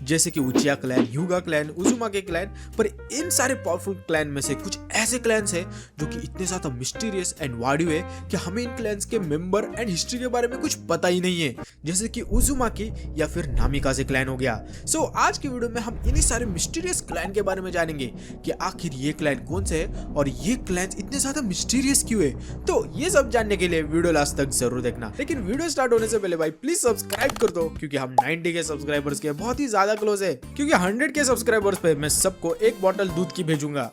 जैसे कि उचिया clan, ह्यूगा clan, उजुमाके clan. पर इन सारे पावरफुल क्लैन में से कुछ ऐसे क्लैन्स हैं जो कि इतने ज्यादा मिस्टीरियस एंड वाडियो है कि हमें इन क्लैन्स के मेंबर एंड हिस्ट्री के बारे में कुछ पता ही नहीं है, जैसे कि उजुमाके या फिर नामिकाजे क्लैन हो गया। सो आज की वीडियो में हम इन्हीं सारे मिस्टीरियस क्लैन के बारे में जानेंगे कि आखिर ये क्लैन कौन से है और ये क्लैन्स इतने ज्यादा मिस्टीरियस क्यों है। तो ये सब जानने के लिए वीडियो लास्ट तक जरूर देखना। लेकिन वीडियो स्टार्ट होने से पहले भाई प्लीज सब्सक्राइब कर दो, क्योंकि हम 90 के सब्सक्राइबर्स के बहुत ही ज्यादा क्लोज है। क्योंकि 100 के सब्सक्राइबर्स पे मैं सबको एक बोतल दूध की भेजूंगा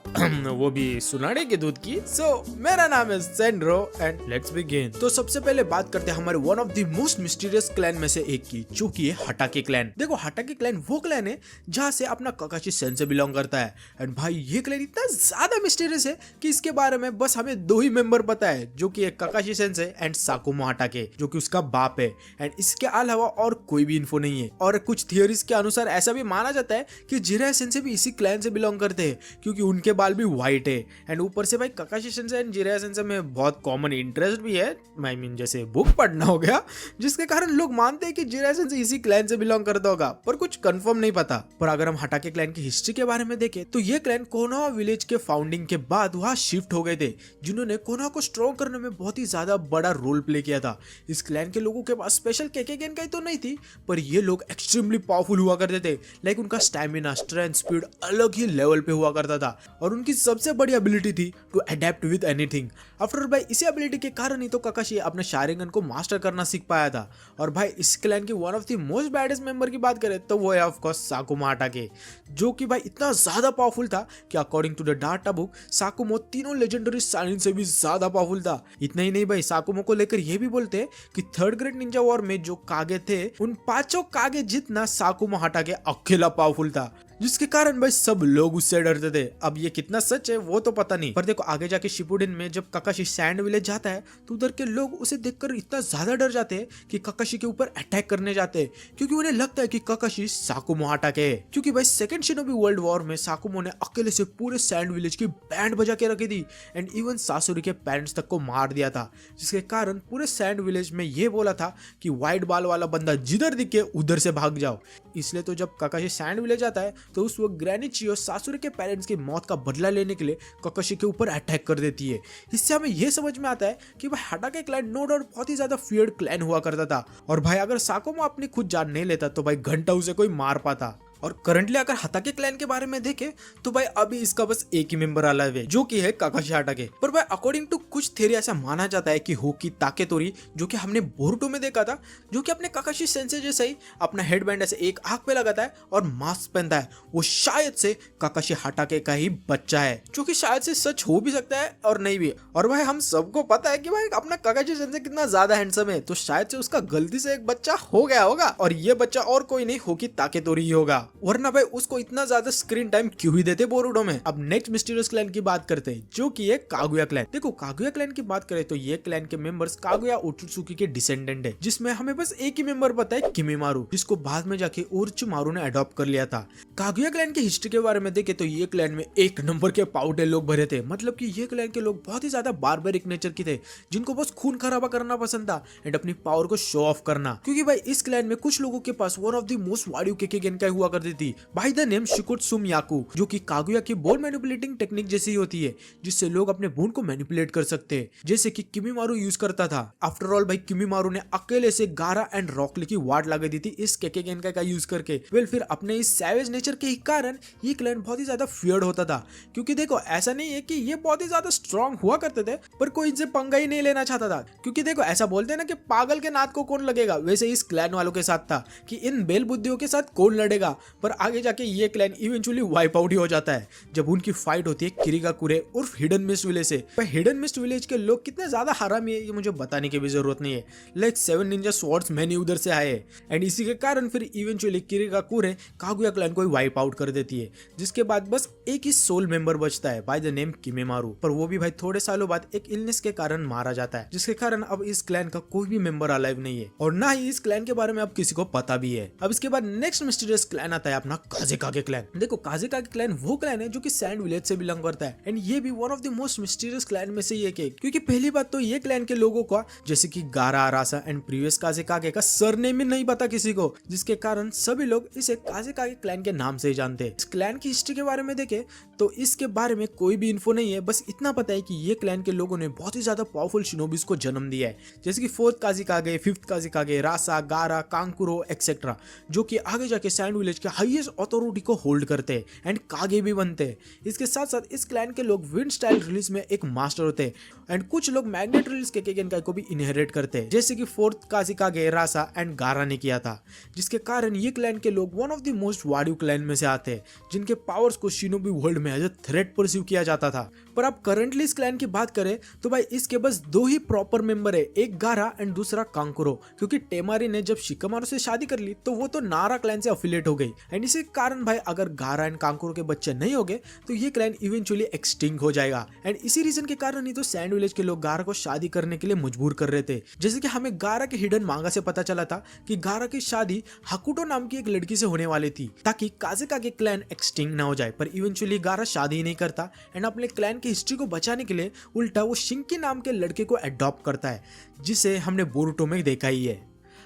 वो भी सुनाने के दूध की। सो मेरा नाम है सेंड्रो एंड लेट्स बिगिन। तो सबसे पहले बात करते हैं हमारे one of the most mysterious clan में से एक की, जो कि है हटाके क्लैन। देखो हटाके क्लैन वो क्लैन है जहां से अपना काकाशी सेंसे बिलोंग करता है। एंड भाई ये क्लैन इतना ज्यादा मिस्टीरियस है कि इसके बारे में बस हमें दो ही मेंबर पता है, जो कि एक काकाशी सेंसे एंड साकुमो हटाके, जो कि उसका बाप है। एंड इसके अलावा और कोई भी इन्फो नहीं है। और कुछ थियोरीज के अनुसार ऐसा भी माना जाता है कि जिराया सेंसे भी इसी क्लैन से बिलोंग करते हैं, क्योंकि उनके बाल भी व्हाइट है। एंड ऊपर से भाई Kakashi sensei and Jiraiya sensei में बहुत कॉमन इंटरेस्ट भी है, आई मीन जैसे बुक पढ़ना हो गया, जिसके कारण लोग मानते हैं कि जिराया सेंसे इसी क्लैन से बिलोंग करता होगा, पर कुछ कंफर्म नहीं पता। पर अगर हम हटाके क्लैन की हिस्ट्री के बारे में देखें तो ये क्लैन कोनोहा विलेज के फाउंडिंग के बाद वहां शिफ्ट हो गए थे, जिन्होंने कोनोहा को स्ट्रॉन्ग करने में बहुत ही ज्यादा बड़ा रोल प्ले किया था। इस क्लैन के लोगों के पास स्पेशल केकेगेन का तो नहीं थी, पर ये लोग एक्सट्रीमली पावरफुल हुआ करते थे। लाइक उनका स्टैमिना, स्ट्रेंथ, स्पीड अलग ही लेवल पे हुआ करता था। और उनकी सबसे बड़ी एबिलिटी थी to adapt with anything. After भाई इसी एबिलिटी के कारण ही तो काकाशी अपने शारिंगन को मास्टर करना सीख पाया था। और भाई इस क्लैन की one of the most baddest member की बात करें तो वो है ऑफ कोर्स साकुमो हटाके, जो कि भाई इतना ज्यादा पावरफुल था कि according to the data book Sakumo तीनों लेजेंडरी शारिंगन से भी ज्यादा पावरफुल था। इतना ही नहीं भाई, साकुमो को लेकर ये भी बोलते हैं कि थर्ड ग्रेट निंजा वॉर में जो कागे थे उन पांचों कागे जितना साकुमो हटाके अकेला पावरफुल था, जिसके कारण भाई सब लोग उससे डरते थे। अब ये कितना सच है वो तो पता नहीं, पर देखो आगे जाके शिपुडेन में जब काकाशी सैंड विलेज जाता है तो उधर के लोग उसे देखकर इतना ज्यादा डर जाते हैं कि काकाशी के ऊपर अटैक करने जाते हैं, क्योंकि उन्हें लगता है कि काकाशी साकुमो हटाके है। क्योंकि भाई सेकंड शिनोबी वर्ल्ड वॉर में साकुमो ने अकेले से पूरे सैंड विलेज की बैंड बजा के रखी थी एंड इवन सासुरी के पेरेंट्स तक को मार दिया था, जिसके कारण पूरे सैंड विलेज में ये बोला था कि व्हाइट बाल वाला बंदा जिधर दिखे उधर से भाग जाओ। इसलिए तो जब काकाशी सैंड विलेज आता है तो उस वक्त ग्रैनी चियो सासुरे के पेरेंट्स की मौत का बदला लेने के लिए काकाशी के ऊपर अटैक कर देती है। इससे हमें यह समझ में आता है कि भाई हटाके क्लैन नो डाउट बहुत ही ज्यादा फियर्ड क्लैन हुआ करता था। और भाई अगर साकुमो अपनी खुद जान नहीं लेता तो भाई घंटा उसे कोई मार पाता। और करंटली अगर हटाके क्लैन के बारे में देखें तो भाई अभी इसका बस एक ही मेंबर अलाइव है, जो कि है काकाशी हटाके। पर भाई अकॉर्डिंग टू कुछ थ्योरी ऐसा माना जाता है कि होकी ताकेतोरी, जो कि हमने बोरुटो में देखा था, जो कि अपने काकाशी सेंसे जैसे ही अपना हेडबैंड ऐसे एक आंख पे लगाता है और मास्क पहनता है, वो शायद से काकाशी हटाके का ही बच्चा है, जो कि शायद से सच हो भी सकता है और नहीं भी। और भाई हम सबको पता है कि भाई अपना काकाशी सेंसे कितना ज्यादा हैंडसम है, तो शायद से उसका गलती से एक बच्चा हो गया होगा और ये बच्चा और कोई नहीं होकी ताकेतोरी ही होगा, वरना भाई उसको इतना ज्यादा स्क्रीन टाइम क्यों ही देते बोरुटो में। अब नेक्स्ट मिस्टीरियस क्लैन की बात करते हैं, जो कि है कागुया क्लैन। देखो कागुया क्लैन की बात करें तो ये क्लैन के मेंबर्स कागुया ओत्सुकी के डिसेंडेंट है, जिसमें हमें बस एक ही मेंबर पता है, किमिमारू, जिसको बाद में जाके ओरोचिमारू ने अडॉप्ट कर लिया था। कागुया क्लैन की हिस्ट्री के बारे में देखे तो ये क्लैन में एक नंबर के पाउडे लोग भरे थे। मतलब कि ये क्लैन के लोग बहुत ही ज्यादा बार्बरिक नेचर के थे, जिनको बस खून खराबा करना पसंद था एंड अपनी पावर को शो ऑफ करना। क्योंकि भाई इस क्लैन में कुछ लोगों के पास वन ऑफ द मोस्ट वाडियो केकेगेन का हुआ करती थी बाय द नेम शिकुत्सुम याकू, जो कि कागुया की बोन मैनिपुलेटिंग टेक्निक जैसी होती है, जिससे लोग अपने बोन को मैनिपुलेट कर सकते हैं, जैसे कि किमिमारू यूज करता था। आफ्टर ऑल भाई किमिमारू ने अकेले से गारा एंड रॉकली की वाट लगा दी थी इस केकेगेन का यूज करके। वेल फिर अपने इस सैवेज नेचर के कारण ये क्लैन बहुत ही ज्यादा फियर्ड होता था, क्योंकि देखो ऐसा नहीं है कि ये बहुत ही ज्यादा स्ट्रॉन्ग हुआ करते थे, पर कोई इनसे पंगा ही नहीं लेना चाहता था। क्योंकि देखो ऐसा बोलते हैं ना कि पागल के नाथ को कौन लगेगा, वैसे इस क्लैन वालों के साथ था कि इन बेल बुद्धियों के साथ कौन लड़ेगा। पर आगे जाके ये क्लैन इवेंचुअली वाइप आउट ही हो जाता है जब उनकी फाइट होती है किरिगाकुरे उर्फ हिडन मिस्ट विलेज से। पर हिडन मिस्ट विलेज के लोग कितने ज्यादा हरामी है ये मुझे बताने की भी जरूरत नहीं है। लाइक 7 निंजा स्वॉर्ड्स मैंने उधर से आए एंड इसी के कारण फिर इवेंचुअली किरिगाकुरे कागुया क्लैन को वाइप आउट कर देती है, जिसके बाद बस एक ही सोल मेंबर बचता है बाय द नेम किमेमारू। पर वो भी भाई थोड़े सालों बाद एक इलनेस के कारण मारा जाता है, जिसके कारण अब इस क्लैन का कोई भी मेंबर अलाइव नहीं है और ना ही इस क्लैन के बारे में अब किसी को पता भी है। अब इसके बाद नेक्स्ट मिस्टीरियस क्लैन आता है अपना काजेकागे क्लैन। देखो काजेकागे क्लैन वो क्लैन है जो कि सैंड विलेज से बिलोंग करता है एंड ये भी one of the most mysterious clan में से एक है, क्योंकि पहली बात तो ये क्लैन के लोगों का जैसे कि गारा आरासा एंड प्रीवियस काजेकागे का सरनेम ही नहीं पता किसी को, जिसके कारण सभी लोग इसे काजेकागे क्लैन के नाम से ही जानते हैं। इस क्लैन की हिस्ट्री के बारे में देखें तो इसके बारे में कोई भी इन्फो नहीं है, बस इतना पता है कि ये क्लैन के लोगों ने बहुत ही ज्यादा पावरफुल शिनोबिस को जन्म दिया है, जैसे कि 4th काजेकागे, 5th काजेकागे, रासा, गारा, कांकुरो एक्सेट्रा, जो कि आगे जाके सैंड विलेज के हाईएस्ट अथॉरिटी को होल्ड करते हैं एंड कागे भी बनते हैं। इसके साथ साथ इस क्लैन के लोग विंड स्टाइल रिलीज में एक मास्टर होते हैं एंड कुछ लोग मैग्नेट रिलीज के केकेनकाई को भी इनहेरिट करते हैं, जैसे कि 4th काजेकागे, रासा एंड गारा ने किया था, जिसके कारण ये क्लैन के लोग वन ऑफ द मोस्ट वाडिव क्लैन में से आते हैं, जिनके पावर्स को शिनोबी वर्ल्ड में एज अ थ्रेट परसीव किया जाता था। पर अब करंटली इस क्लैन की बात करें तो भाई इसके बस 2 ही प्रॉपर मेंबर है, एक गारा एंड दूसरा कांकुरो, क्योंकि टेमारी ने जब शिकामारू से शादी कर ली तो वो तो नारा क्लैन से अफिलिएट हो गई एंड इसी कारण भाई अगर गारा एंड कांकुरो के बच्चे नहीं हो गए तो ये क्लैन इवेंचुअली एक्सटिंक्ट हो जाएगा एंड इसी रीजन के कारण ही तो सैंड विलेज के लोग गारा को शादी करने के लिए मजबूर कर रहे थे। जैसे कि हमें गारा के हिडन मांगा से पता चला था कि गारा की शादी हकुटो नाम की एक लड़की से होने वाली थी ताकि काजेकागे क्लैन एक्सटिंक्ट ना हो जाए, पर इवेंचुअली गारा शादी ही नहीं करता एंड अपने क्लैन की हिस्ट्री को बचाने के लिए उल्टा वो शिंकी नाम के लड़के को अडॉप्ट करता है, जिसे हमने बोरुटो में देखा ही है।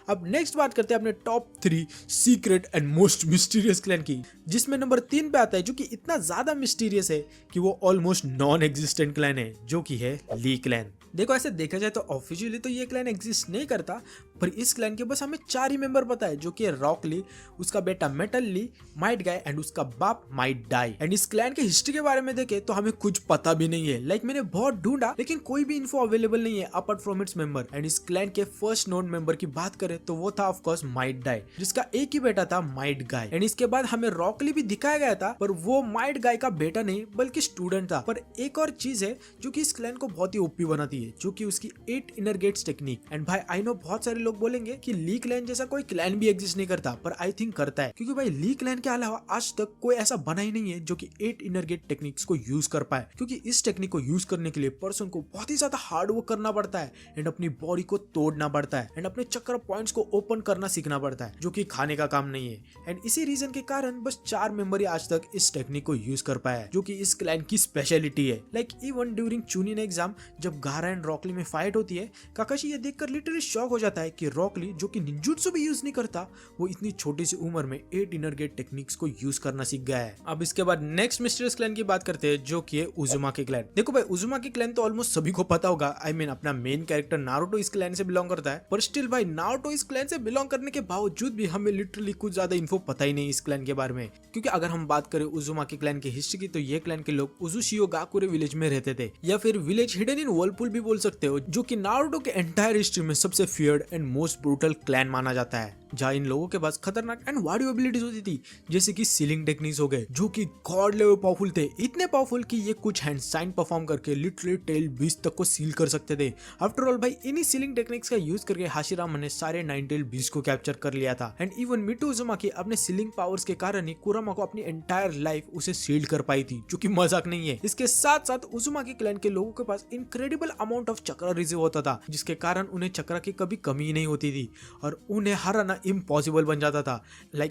अब नेक्स्ट बात करते हैं अपने top 3 secret and most mysterious clan की, जिसमें नंबर 3 पे आता है जो कि इतना ज्यादा मिस्टीरियस है कि वो ऑलमोस्ट नॉन एग्जिस्टेंट क्लैन है, जो कि है ली क्लैन। देखो ऐसे देखा जाए तो ऑफिशियली तो ये क्लैन एग्जिस्ट नहीं करता, पर इस क्लैन के बस हमें 4 ही मेंबर पता है, जो कि है रॉक ली, उसका बेटा Metal Lee, Might Guy and उसका बाप माइट डाई। एंड इस क्लैन की हिस्ट्री के बारे में देखे तो हमें कुछ पता भी नहीं है, मैंने बहुत ढूंढा लेकिन कोई भी इन्फो अवेलेबल नहीं है apart from its member. And इस क्लैन के फर्स्ट नोन मेंबर की बात करें तो वो था ऑफ कोर्स माइट डाई, जिसका एक ही बेटा था माइट गाय। एंड इसके बाद हमें रॉकली भी दिखाया गया था, पर वो माइट गाय का बेटा नहीं बल्कि स्टूडेंट था। पर एक और चीज है जो कि इस क्लैन को बहुत ही ओपी बनाती है, जो कि उसकी 8 इनर गेट्स टेक्निक। एंड भाई आई नो बहुत सारे लोग बोलेंगे कि ली क्लैन जैसा कोई क्लैन भी एग्जिस्ट नहीं करता, पर आई थिंक करता है, क्योंकि भाई ली क्लैन के अलावा आज तक कोई ऐसा बना ही नहीं है जो कि 8 इनर गेट टेक्निक्स को यूज कर पाए, क्योंकि इस टेक्निक को यूज करने के लिए पर्सन को बहुत ही ज्यादा हार्ड वर्क करना पड़ता है एंड अपनी बॉडी को तोड़ना पड़ता है एंड अपने चक्र पॉइंट्स को ओपन करना सीखना पड़ता है, जो कि खाने का काम नहीं है। एंड इसी रीजन के कारण बस 4 मेंबर ही आज तक इस टेक्निक को यूज कर पाया है, जो कि इस क्लैन की स्पेशलिटी है। इवन ड्यूरिंग चुनिन एग्जाम जब गारा एंड रॉकली में फाइट होती है, काकाशी ये देखकर लिटरली शॉक हो जाता है कि रॉकली जो कि निंजुत्सु भी यूज नहीं करता, वो इतनी छोटी सी उम्र में 8 इनर गेट टेक्निक्स को यूज करना सीख गया है। अब इसके बाद नेक्स्ट मिस्टीरियस क्लैन की बात करते हैं, जो कि है उजुमाकी क्लैन। देखो भाई उजुमाकी क्लैन तो ऑलमोस्ट सभी को पता होगा, अपना मेन कैरेक्टर नारुतो इस क्लैन से बिलोंग करता है, पर स्टिल भाई नारुतो इस क्लैन से बिलोंग करने के बावजूद भी हमें लिटरली कुछ ज्यादा इन्फो पता ही नहीं इस क्लैन के बारे में। क्योंकि अगर हम बात करें उजुमाकी क्लैन की हिस्ट्री की, तो ये क्लैन के लोग उजुशियो गाकुरे विलेज में रहते थे, या फिर विलेज हिडन इन वर्लपूल भी बोल सकते हो, जो कि नारुतो के एंटायर हिस्ट्री में सबसे feared and most brutal clan माना जाता है, जहाँ इन लोगों के पास खतरनाक एंड वाडियो एबिलिटीज होती थी, जैसे कि सीलिंग टेक्निक्स हो गए, जो कि गॉड लेवल पावरफुल थे, इतने पावरफुल कि ये कुछ हैंड साइन परफॉर्म करके लिटरली टेल बीस्ट तक को सील कर सकते थे। आफ्टर ऑल भाई इन्हीं सीलिंग टेक्निक्स का यूज करके हाशिरामा ने सारे 9 टेल बीस्ट को कैप्चर कर लिया था। एंड इवन मिटो उजुमाकी अपने सीलिंग पावर्स के कारण ही कुरामा को अपनी एंटायर लाइफ उसे सील्ड कर पाई थी, जो कि मजाक नहीं है। इसके साथ साथ उजुमाकी क्लैन के लोगों के पास incredible amount of chakra reserve होता था, जिसके कारण उन्हें चक्रा की कभी कमी नहीं होती थी और उन्हें हराना इम्पॉसिबल बन जाता था।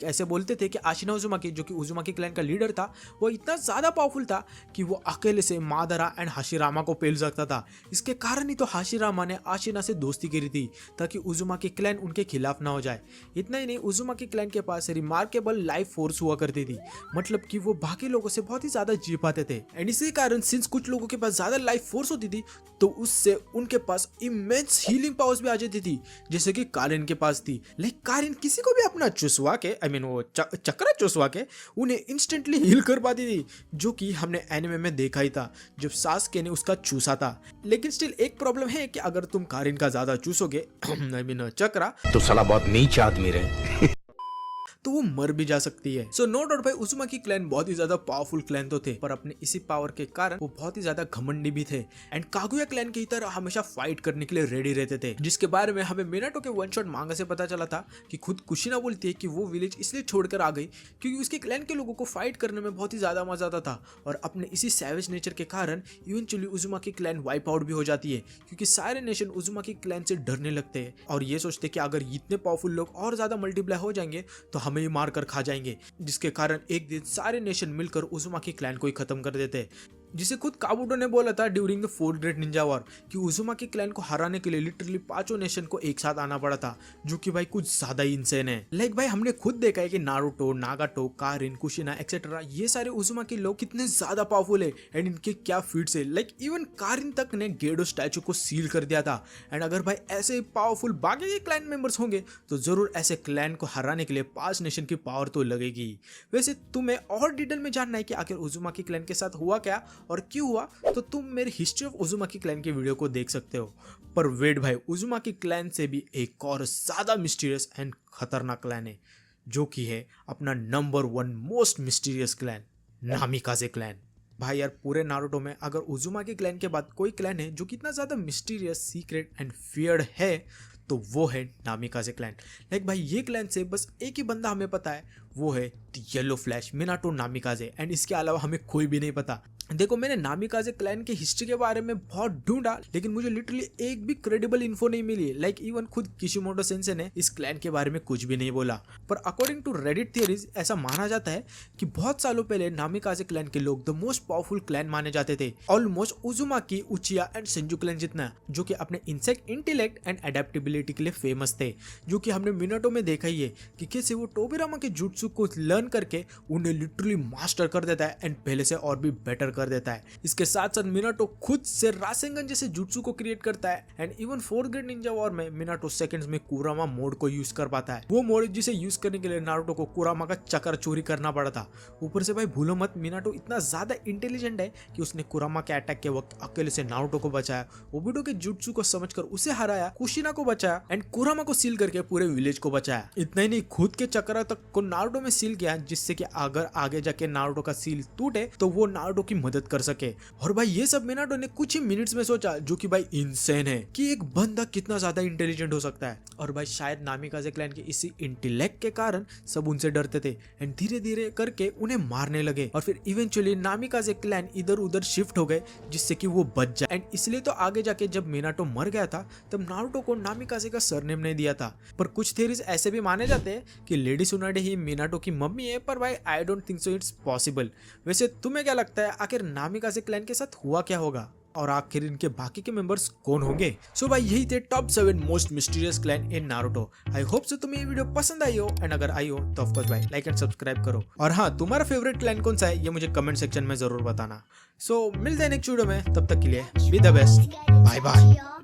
ऐसे बोलते थे कि आशिना उजुमाकी, जो कि उजुमाकी क्लैन का लीडर था, वो इतना ज्यादा पावरफुल था कि वो अकेले से मादरा एंड हाशिरामा को पेल सकता था। इसके कारण ही तो हाशिरामा ने आशिना से दोस्ती करी थी, ताकि उजुमाकी क्लैन उनके खिलाफ ना हो जाए। इतना ही नहीं, उजुमाकी क्लैन के पास रिमार्केबल लाइफ फोर्स हुआ करती थी, मतलब कि वो बाकी लोगों से बहुत ही ज्यादा जी पाते थे। एंड इसी कारण सिंस कुछ लोगों के पास ज्यादा लाइफ फोर्स होती थी, तो उससे उनके पास इमेंस हीलिंग पावर्स भी आ जाती थी, जैसे कि कारिन के पास थी। कारिन किसी को भी अपना चुसवा के वो चक्रा चुसवा के उन्हें इंस्टेंटली हील कर पाती थी, जो कि हमने एनिमे में देखा ही था जब सासके ने उसका चूसा था। लेकिन स्टिल एक प्रॉब्लम है कि अगर तुम कारिन का ज्यादा चूसोगे चक्रा, तो साला बहुत नीच आदमी रहे तो वो मर भी जा सकती है। सो नो डाउट भाई उजुमाकी क्लैन बहुत ही ज्यादा पावरफुल क्लैन तो थे, पर अपने इसी पावर के कारण वो बहुत ही ज्यादा घमंडी भी थे एंड कागुया क्लैन की तरह हमेशा फाइट करने के लिए रेडी रहते थे, जिसके बारे में हमें मिनाटो के वन शॉट मांगा से पता चला था कि खुद कुशिना बोलती है कि वो विलेज इसलिए छोड़कर आ गई क्योंकि उसके क्लैन के लोगों को फाइट करने में बहुत ही ज्यादा मजा आता था, और अपने इसी सैवेज नेचर के कारण इवेंचुअली उजुमाकी क्लैन वाइप आउट भी हो जाती है, क्योंकि सारे नेशन उजुमाकी क्लैन से डरने लगते हैं और ये सोचते कि अगर इतने पावरफुल लोग और ज्यादा मल्टीप्लाई हो जाएंगे तो हमें हमें ही मार कर खा जाएंगे, जिसके कारण एक दिन सारे नेशन मिलकर उजुमाकी क्लैन को ही खत्म कर देते, जिसे खुद काबुटो ने बोला था during the 4th great Ninja war कि उजुमाकी क्लैन को हराने के लिए लिटरली 5 नेशन को एक साथ आना पड़ा था, जो कि भाई कुछ ज्यादा ही इंसेन है। लाइक भाई हमने खुद देखा है कि नारुतो, नागाटो, कारिन, कुशिना एक्सेट्रा ये सारे उजुमाकी लोग कितने ज्यादा पावरफुल है एंड इनके क्या फीट्स है। लाइक इवन कारिन तक ने गेडो स्टैचू को सील कर दिया था। एंड अगर भाई ऐसे पावरफुल बाकी के क्लैन मेंबर्स होंगे तो जरूर ऐसे क्लैन को हराने के लिए 5 नेशन की पावर तो लगेगी। वैसे तुम्हें और डिटेल में जानना है कि आखिर उजुमाकी क्लैन के साथ हुआ क्या और क्यों हुआ, तो तुम मेरे हिस्ट्री ऑफ उजुमाकी क्लैन की वीडियो को देख सकते हो। पर वेट भाई, उजुमाकी क्लैन से भी एक और ज्यादा मिस्टीरियस एंड खतरनाक क्लैन है, जो कि है अपना number 1 most mysterious clan, Namikaze clan. भाई यार पूरे नारुतो में अगर उजुमाकी क्लैन के बाद कोई क्लैन है जो कि इतना ज्यादा मिस्टीरियस, सीक्रेट एंड फियर्ड है तो वो है नामिकाजे क्लैन। लाइक भाई ये क्लैन से बस एक ही बंदा हमें पता है, वो है the yellow flash Minato Namikaze, and इसके अलावा हमें कोई भी नहीं पता। देखो मैंने नामिकाजे क्लैन की हिस्ट्री के बारे में बहुत ढूंढा, लेकिन मुझे लिटरली एक भी क्रेडिबल इन्फो नहीं मिली। लाइक इवन खुद किशिमोटो सेंसे ने इस क्लैन के बारे में कुछ भी नहीं बोला। पर अकॉर्डिंग टू रेडिट थियरीज ऐसा माना जाता है कि बहुत सालों पहले नामिकाजे क्लैन के लोग द मोस्ट पावरफुल क्लैन माने जाते थे, ऑलमोस्ट उजुमाकी, उचिया एंड सेंजू क्लैन जितना, जो कि अपने इंसेक्ट इंटेलेक्ट एंड एडेप्टेबिलिटी के लिए फेमस थे, जो कि हमने मिनाटो में देखा ही है कि कैसे वो टोबिरामा के जुत्सु को लर्न करके उन्हें लिटरली मास्टर कर देता है एंड पहले से और भी बेटर कर देता है। इसके साथ साथ मिनाटो खुद से रासेंगन जैसे जुत्सु को क्रिएट करता है and even 4th great Ninja war में मिनाटो सेकंड्स में कुरामा मोड को यूज कर पाता है, वो मोड जिसे यूज करने के लिए नारुतो को कुरामा का चक्कर चोरी करना पड़ा था। ऊपर से भाई भूलो मत, मिनाटो इतना ज्यादा इंटेलिजेंट है कि उसने कुरामा के अटैक के वक्त अकेले से नारुतो को बचाया, ओबिडो के जुत्सु को समझकर उसे हराया, कुशिना को बचाया एंड कुरामा को सील करके पूरे विलेज को बचाया। इतना ही नहीं, खुद के चक्कर तक को नारुतो में सील किया, जिससे कि अगर आगे जाके नारुतो का सील टूटे तो वो नारुतो की मदद कर सके। और भाई ये सब मिनाटो ने कुछ ही मिनट्स में सोचा, जो कि भाई इंसेन है कि एक बंदा कितना ज्यादा इंटेलिजेंट हो सकता है। और भाई शायद नामिकाजे क्लैन के इसी इंटेलेक्ट के कारण सब उनसे डरते थे एंड धीरे धीरे करके उन्हें मारने लगे। और फिर इवेंचुअली नामिकाजे क्लैन इधर उधर शिफ्ट हो गए, जिससे कि वो बच जाए। एंड इसलिए तो आगे जाके जब मिनाटो मर गया था तब नारुतो को नामिकाजे का सरनेम नहीं दिया था। पर कुछ थ्योरीज ऐसे भी माने जाते हैं कि लेडी सुनाडे ही मिनाटो की मम्मी है, पर भाई I don't think so it's possible. वैसे तुम्हें क्या लगता है आखिर नामिकाजे क्लैन के साथ हुआ क्या होगा और आखिर इनके बाकी के मेंबर्स कौन होंगे? सो भाई यही थे top 7 most mysterious clan in Naruto. I hope so तुम्हें ये वीडियो पसंद आई हो, एंड अगर आई हो तो ऑफ कोर्स भाई लाइक एंड सब्सक्राइब करो। और हाँ, तुम्हारा फेवरेट क्लैन कौन सा है ये मुझे कमेंट सेक्शन में जरूर बताना। सो मिलते हैं नेक्स्ट वीडियो में, तब तक के लिए be the best, bye bye.